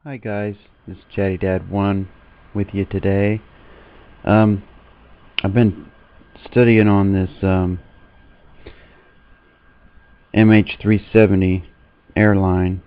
Hi guys, this is Chatty Dad 1 with you today. I've been studying on this HM370 airline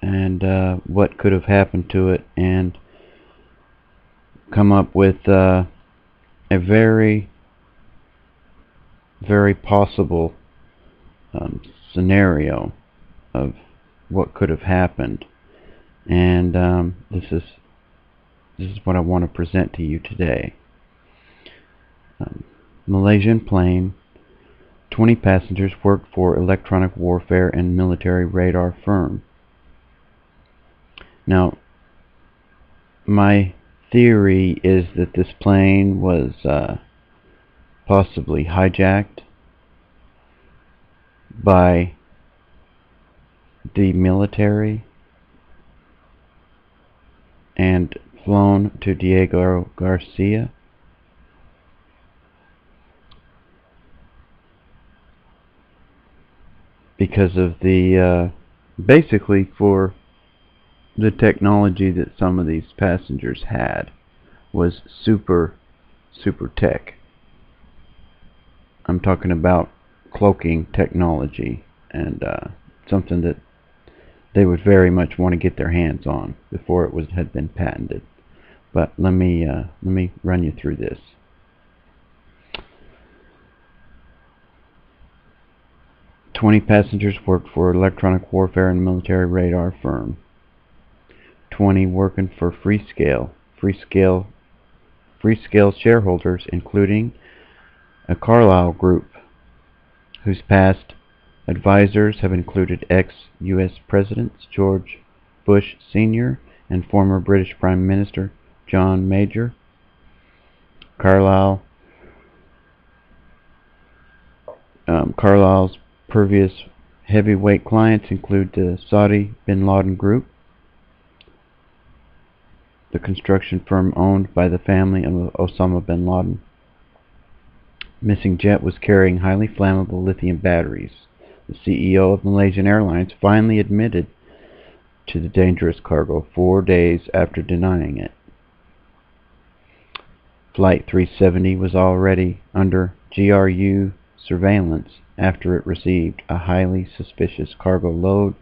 and what could have happened to it, and come up with a very possible scenario of what could have happened. And this is what I want to present to you today. Malaysian plane, 20 passengers, worked for electronic warfare and military radar firm. Now, my theory is that this plane was possibly hijacked by the military and flown to Diego Garcia. Because of the basically for the technology that some of these passengers had was super tech. I'm talking about cloaking technology, and something that they would very much want to get their hands on before it had been patented. But let me run you through this. "20 passengers worked for electronic warfare and military radar firm. 20 working for Freescale shareholders, including a Carlyle group, whose past advisors have included ex-U.S. Presidents George Bush Sr. and former British Prime Minister John Major. Carlyle's previous heavyweight clients include the Saudi bin Laden Group, the construction firm owned by the family of Osama bin Laden. Missing jet was carrying highly flammable lithium batteries. The CEO of Malaysian Airlines finally admitted to the dangerous cargo 4 days after denying it. Flight 370 was already under GRU surveillance after it received a highly suspicious cargo load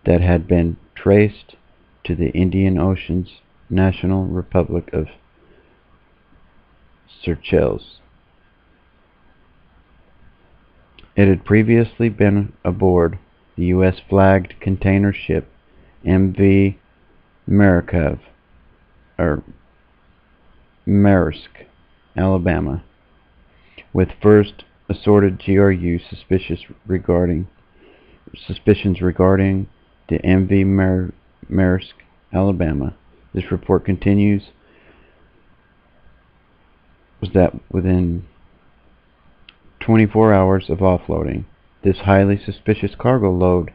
that had been traced to the Indian Ocean's National Republic of Seychelles. It had previously been aboard the U.S.-flagged container ship MV Maersk, Alabama, with first assorted GRU suspicions regarding the MV Maersk, Alabama. This report continues was that within 24 hours of offloading this highly suspicious cargo load,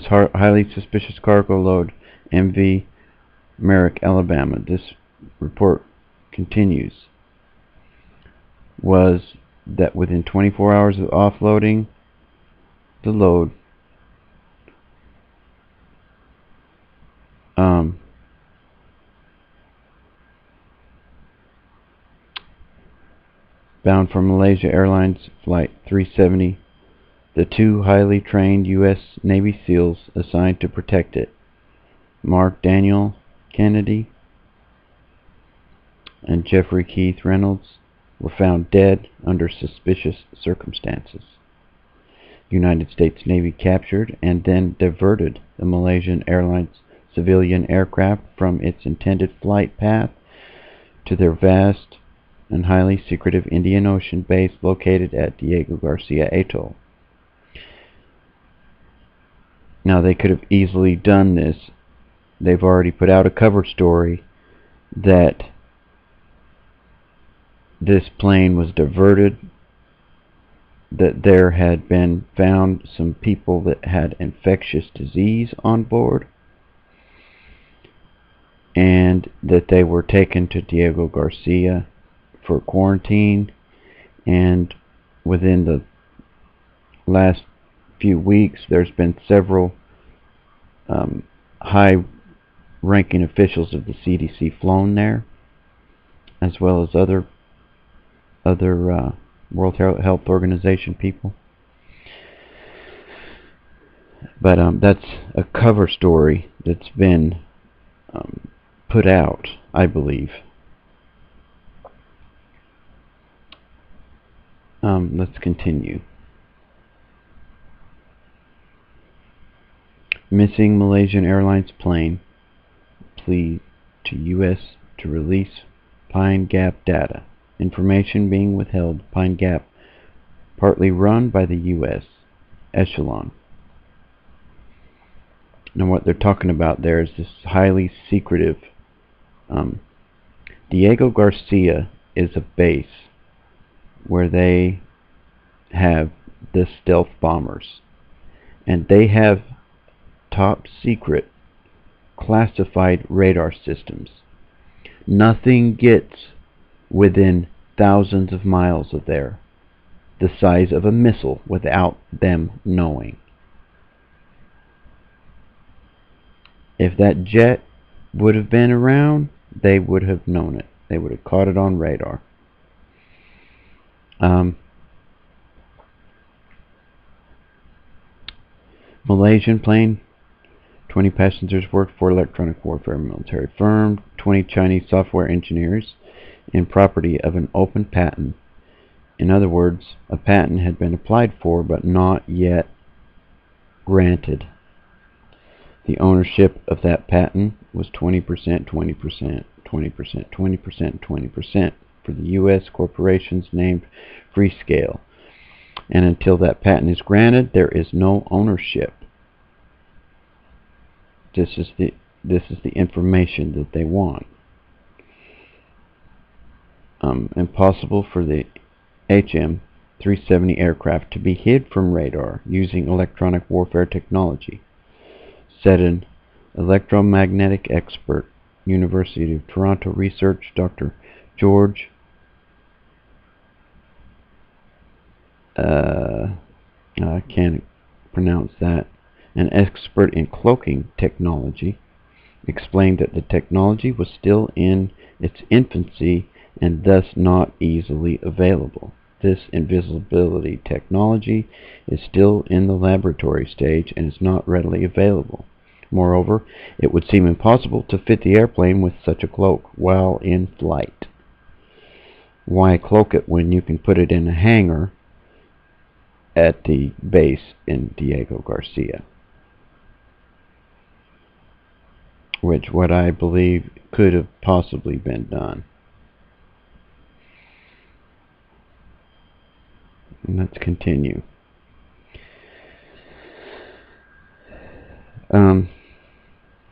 highly suspicious cargo load, MV Maersk, Alabama. This report continues was that within 24 hours of offloading the load, bound for Malaysia Airlines Flight 370, the 2 highly trained U.S. Navy SEALs assigned to protect it, Mark Daniel Kennedy and Jeffrey Keith Reynolds, were found dead under suspicious circumstances. United States Navy captured and then diverted the Malaysian Airlines civilian aircraft from its intended flight path to their vast and highly secretive Indian Ocean base located at Diego Garcia Atoll. Now, they could have easily done this. They've already put out a cover story that this plane was diverted, that there had been found some people that had infectious disease on board, and that they were taken to Diego Garcia for quarantine, And within the last few weeks, there's been several high-ranking officials of the CDC flown there, as well as other World Health Organization people. But that's a cover story that's been put out, I believe. Let's continue. Missing Malaysian Airlines plane. Plea to U.S. to release Pine Gap data. Information being withheld. Pine Gap, partly run by the U.S. echelon. Now what they're talking about there is this highly secretive. Diego Garcia is a base where they have the stealth bombers, and they have top secret classified radar systems. Nothing gets within thousands of miles of there, the size of a missile, without them knowing. If that jet would have been around, they would have known it. They would have caught it on radar. Malaysian plane, 20 passengers worked for electronic warfare military firm, 20 Chinese software engineers, and property of an open patent. In other words, a patent had been applied for but not yet granted. The ownership of that patent was 20%, 20%, 20%, 20%, 20% for the U.S. corporations named Freescale. And until that patent is granted, there is no ownership. This is the information that they want. Impossible for the HM370 aircraft to be hid from radar using electronic warfare technology, said an electromagnetic expert, University of Toronto research, Dr. George I can't pronounce that, an expert in cloaking technology, explained that the technology was still in its infancy and thus not easily available. This invisibility technology is still in the laboratory stage and is not readily available. Moreover, it would seem impossible to fit the airplane with such a cloak while in flight. Why cloak it when you can put it in a hangar at the base in Diego Garcia? Which what I believe could have possibly been done. And let's continue.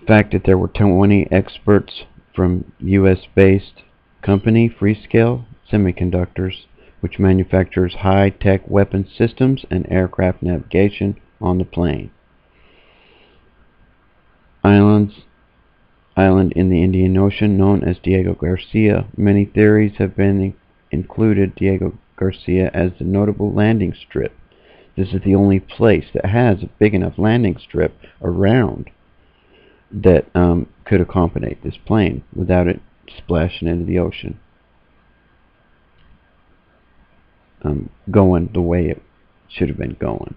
Fact that there were 20 experts from US-based company Freescale Semiconductors, which manufactures high-tech weapon systems and aircraft navigation on the plane. Island in the Indian Ocean known as Diego Garcia. Many theories have been included Diego Garcia as the notable landing strip. This is the only place that has a big enough landing strip around that could accommodate this plane without it splashing into the ocean, going the way it should have been going.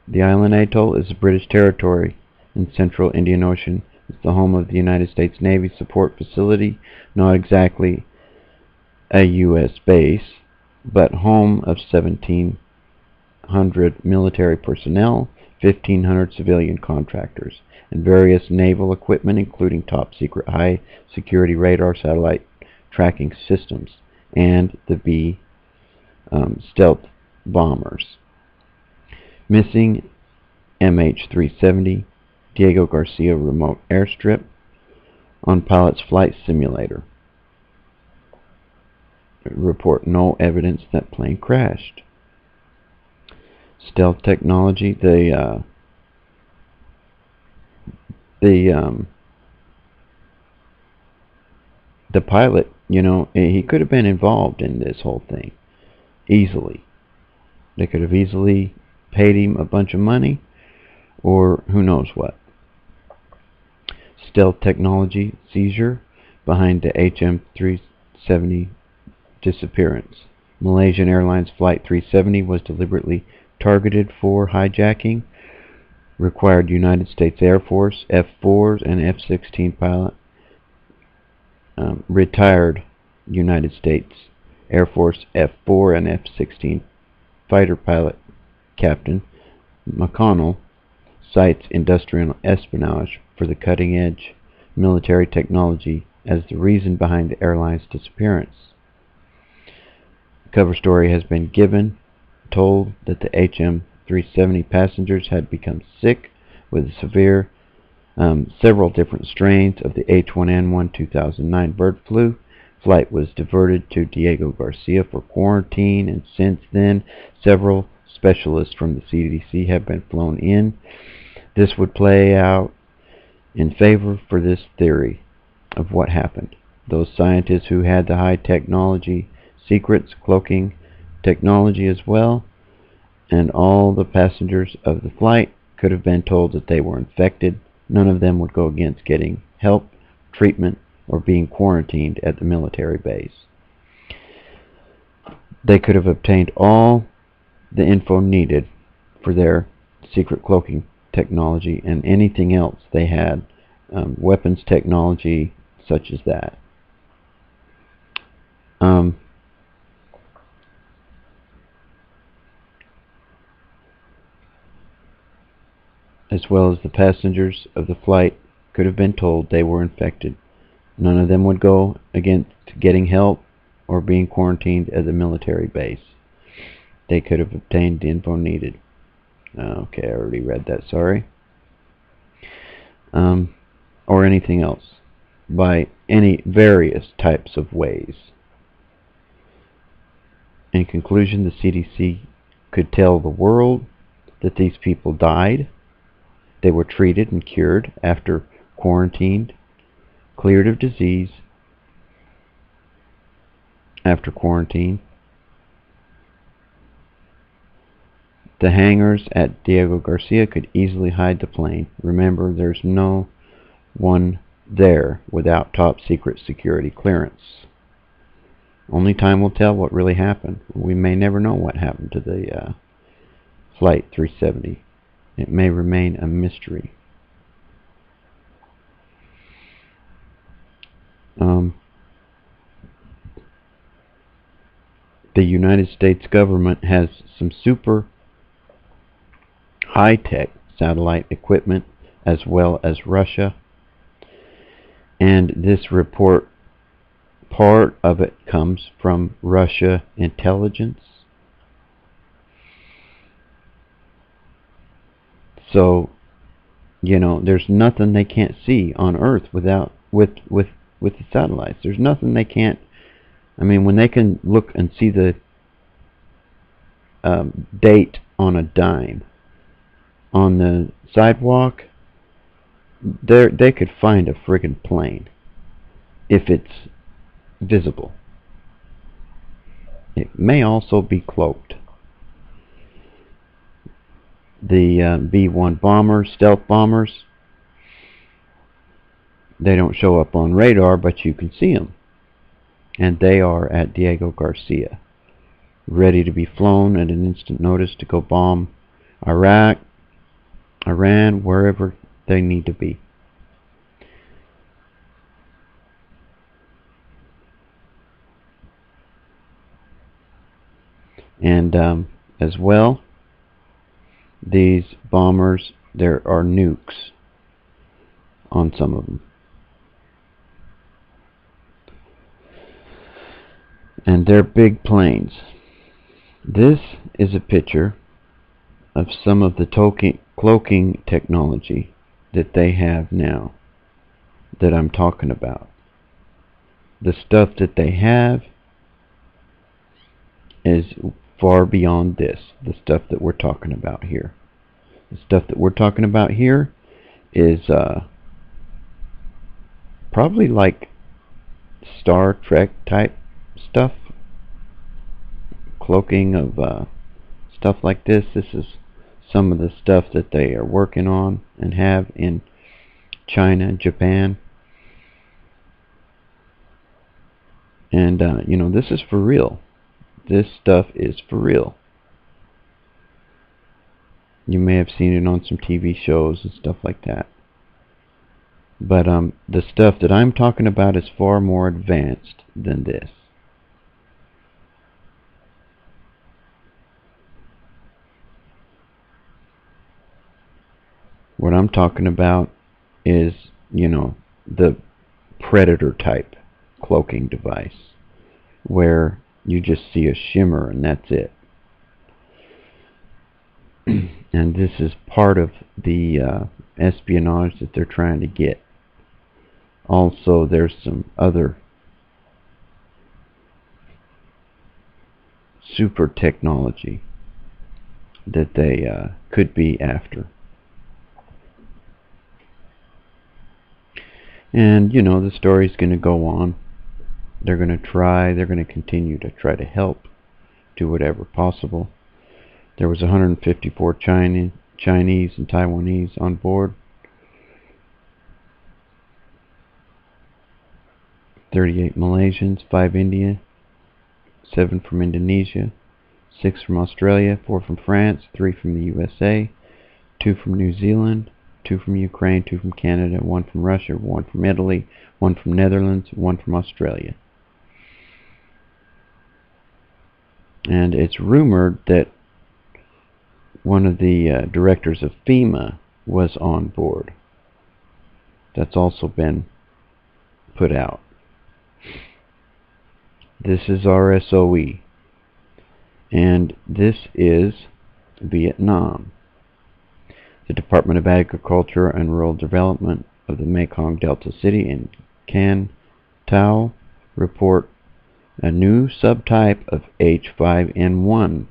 The island atoll is a British territory in central Indian Ocean. It's the home of the United States Navy support facility, not exactly a U.S. base, but home of 1,700 military personnel, 1,500 civilian contractors, and various naval equipment, including top-secret high-security radar satellite tracking systems and the B stealth bombers. Missing MH370 Diego Garcia remote airstrip on pilot's flight simulator. Report no evidence that plane crashed. Stealth technology. The pilot, you know, he could have been involved in this whole thing. easily. They could have easily paid him a bunch of money, or who knows what. Stealth technology seizure behind the HM370 disappearance. Malaysian Airlines Flight 370 was deliberately targeted for hijacking. Required United States Air Force F-4s and F-16 pilot. Retired United States Air Force F-4 and F-16 fighter pilot Captain McConnell cites industrial espionage for the cutting-edge military technology as the reason behind the airline's disappearance. The cover story has been told that the HM370 passengers had become sick with several different strains of the H1N1 2009 bird flu. Flight was diverted to Diego Garcia for quarantine, and since then several specialists from the CDC have been flown in. This would play out in favor for this theory of what happened. Those scientists who had the high technology secrets, cloaking technology as well, and all the passengers of the flight could have been told that they were infected. None of them would go against getting help, treatment, or being quarantined at the military base. They could have obtained all the info needed for their secret cloaking technology and anything else they had, weapons technology such as that. As well as the passengers of the flight could have been told they were infected. None of them would go against getting help or being quarantined at the military base. They could have obtained the info needed. Okay, I already read that, sorry. Or anything else, by any various types of ways. In conclusion, the CDC could tell the world that these people died. They were treated and cured after quarantined, cleared of disease after quarantine. The hangars at Diego Garcia could easily hide the plane. Remember, there's no one there without top secret security clearance. Only time will tell what really happened. We may never know what happened to the Flight 370. It may remain a mystery. The United States government has some super high-tech satellite equipment, as well as Russia. And this report, part of it comes from Russia intelligence. So, you know, there's nothing they can't see on Earth with the satellites. There's nothing they can't. I mean, when they can look and see the date on a dime on the sidewalk, they could find a friggin' plane if it's visible. It may also be cloaked. The B-1 bombers, stealth bombers, they don't show up on radar, but you can see them. And they are at Diego Garcia, ready to be flown at an instant notice to go bomb Iraq, Iran, wherever they need to be. And as well, these bombers, there are nukes on some of them. And they're big planes. This is a picture of some of the cloaking technology that they have now that I'm talking about. The stuff that they have is far beyond this, the stuff that we're talking about here. The stuff that we're talking about here is probably like Star Trek type stuff. cloaking of stuff like this. This is some of the stuff that they are working on and have in China and Japan. And you know, this is for real. This stuff is for real. You may have seen it on some TV shows and stuff like that. But the stuff that I'm talking about is far more advanced than this. What I'm talking about is, you know, the predator type cloaking device, where you just see a shimmer and that's it. And this is part of the espionage that they're trying to get. Also, there's some other super technology that they could be after. And, you know, the story's going to go on. They're going to continue to try to help, do whatever possible. There was 154 Chinese and Taiwanese on board. 38 Malaysians, 5 India, 7 from Indonesia, 6 from Australia, 4 from France, 3 from the USA, 2 from New Zealand, 2 from Ukraine, 2 from Canada, 1 from Russia, 1 from Italy, 1 from Netherlands, 1 from Australia. And it's rumored that one of the directors of FEMA was on board. That's also been put out. This is RSOE. And this is Vietnam. The Department of Agriculture and Rural Development of the Mekong Delta City in Can Tao report a new subtype of H5N1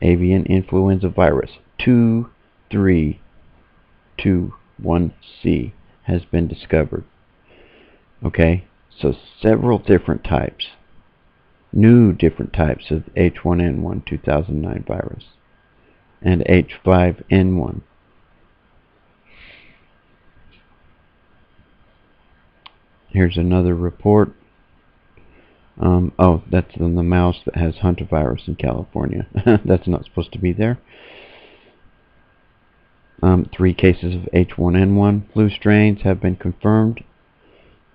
avian influenza virus 2321C has been discovered. Okay, so several different types, new different types of H1N1 2009 virus and H5N1. Here's another report. Oh, that's on the mouse that has hantavirus in California. That's not supposed to be there. 3 cases of H1N1 flu strains have been confirmed,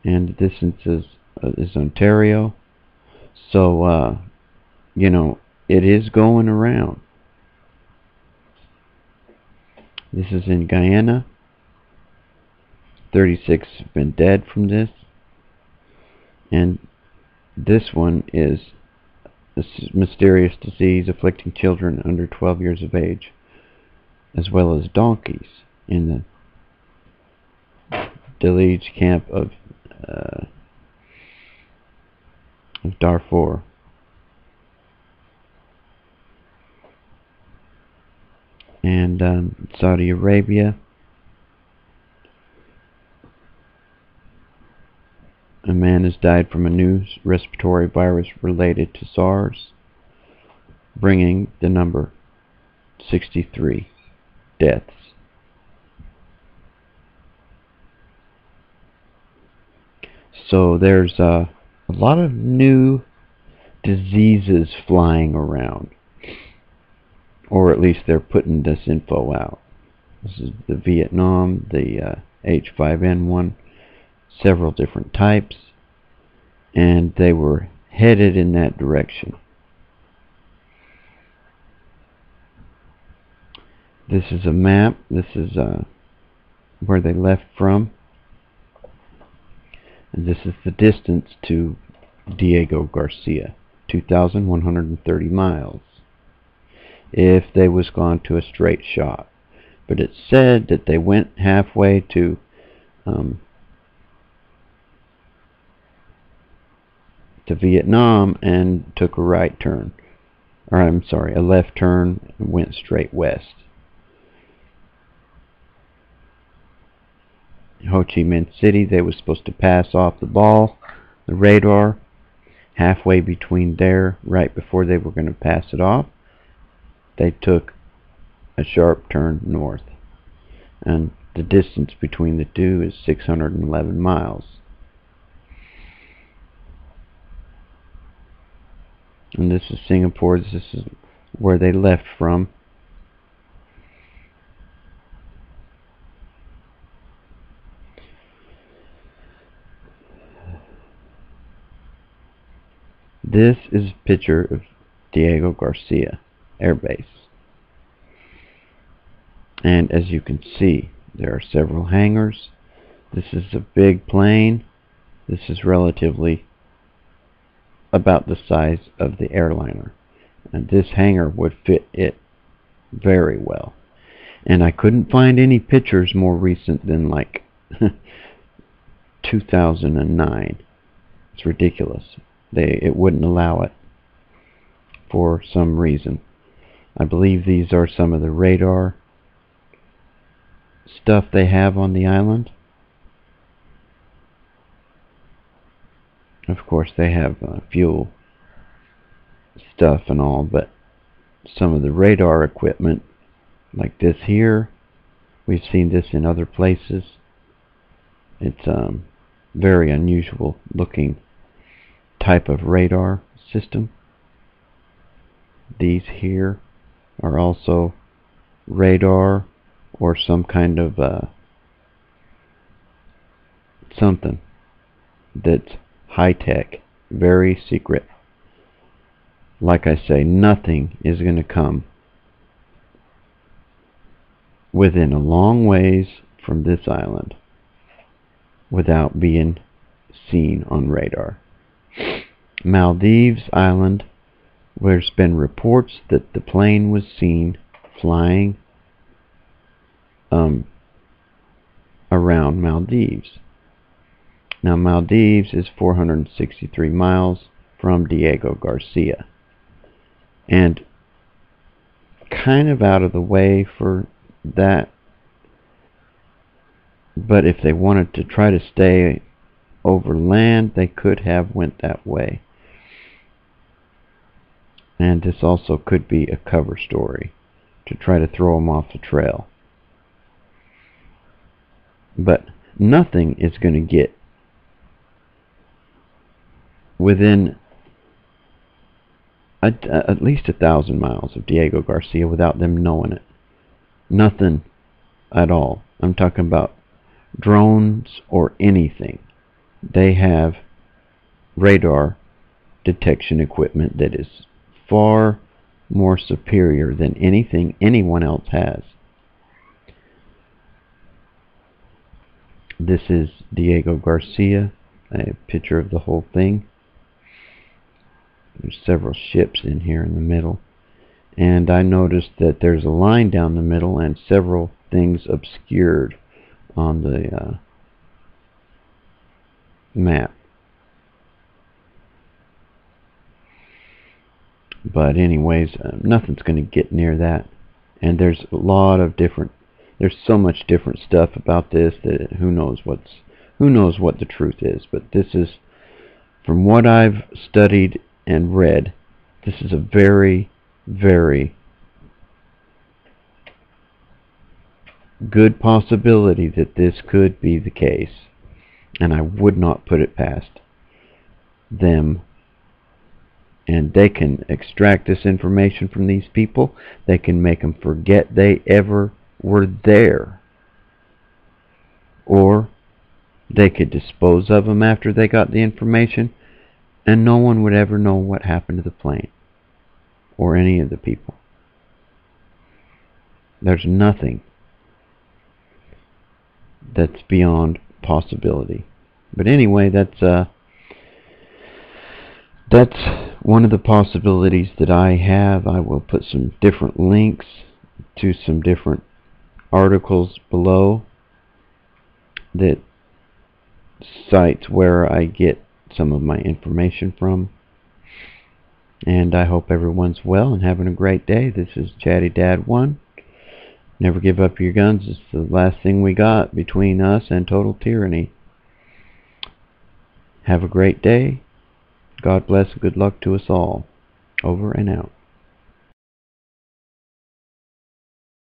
and this is Ontario. So, you know, it is going around. This is in Guyana. 36 have been dead from this. And this one is a mysterious disease afflicting children under 12 years of age, as well as donkeys in the Delage camp of Darfur. And Saudi Arabia, a man has died from a new respiratory virus related to SARS, bringing the number 63 deaths. So there's a lot of new diseases flying around, or at least they're putting this info out. This is the Vietnam, the H5N1, several different types, and they were headed in that direction. This is a map. This is where they left from, and this is the distance to Diego Garcia, 2,130 miles, if they was gone to a straight shot. But it said that they went halfway to Vietnam and took a right turn, or I'm sorry, a left turn, and went straight west. Ho Chi Minh City, they were supposed to pass off the ball, the radar, halfway between there, right before they were going to pass it off, they took a sharp turn north. And the distance between the two is 611 miles. And this is Singapore. This is where they left from. This is a picture of Diego Garcia Air Base. And as you can see, there are several hangars. This is a big plane. This is relatively about the size of the airliner. And this hangar would fit it very well. And I couldn't find any pictures more recent than like 2009. It's ridiculous. It wouldn't allow it for some reason. I believe these are some of the radar stuff they have on the island. Of course they have fuel stuff and all, but some of the radar equipment like this here, we've seen this in other places. It's very unusual looking type of radar system. These here are also radar or some kind of something that's high-tech, very secret. Like I say, nothing is going to come within a long ways from this island without being seen on radar. Maldives Island, there's been reports that the plane was seen flying around Maldives. Now Maldives is 463 miles from Diego Garcia, and kind of out of the way for that, but if they wanted to try to stay over land, they could have went that way. And this also could be a cover story to try to throw them off the trail. But nothing is going to get within at least 1,000 miles of Diego Garcia without them knowing it. Nothing at all. I'm talking about drones or anything. They have radar detection equipment that is far more superior than anything anyone else has. This is Diego Garcia, a picture of the whole thing. There's several ships in here in the middle, and I noticed that there's a line down the middle and several things obscured on the map. But anyways, nothing's going to get near that. And there's a lot of different, there's so much different stuff about this that who knows what the truth is. But this is, from what I've studied and read, this is a very, very good possibility that this could be the case. And I would not put it past them. And they can extract this information from these people. They can make them forget they ever were there. Or they could dispose of them after they got the information, and no one would ever know what happened to the plane or any of the people. There's nothing that's beyond possibility. But anyway, that's one of the possibilities that I have. I will put some different links to some different articles below that sites where I get some of my information from. And I hope everyone's well and having a great day. This is Chatty Dad 1. Never give up your guns. It's the last thing we got between us and total tyranny. Have a great day. God bless and good luck to us all. Over and out.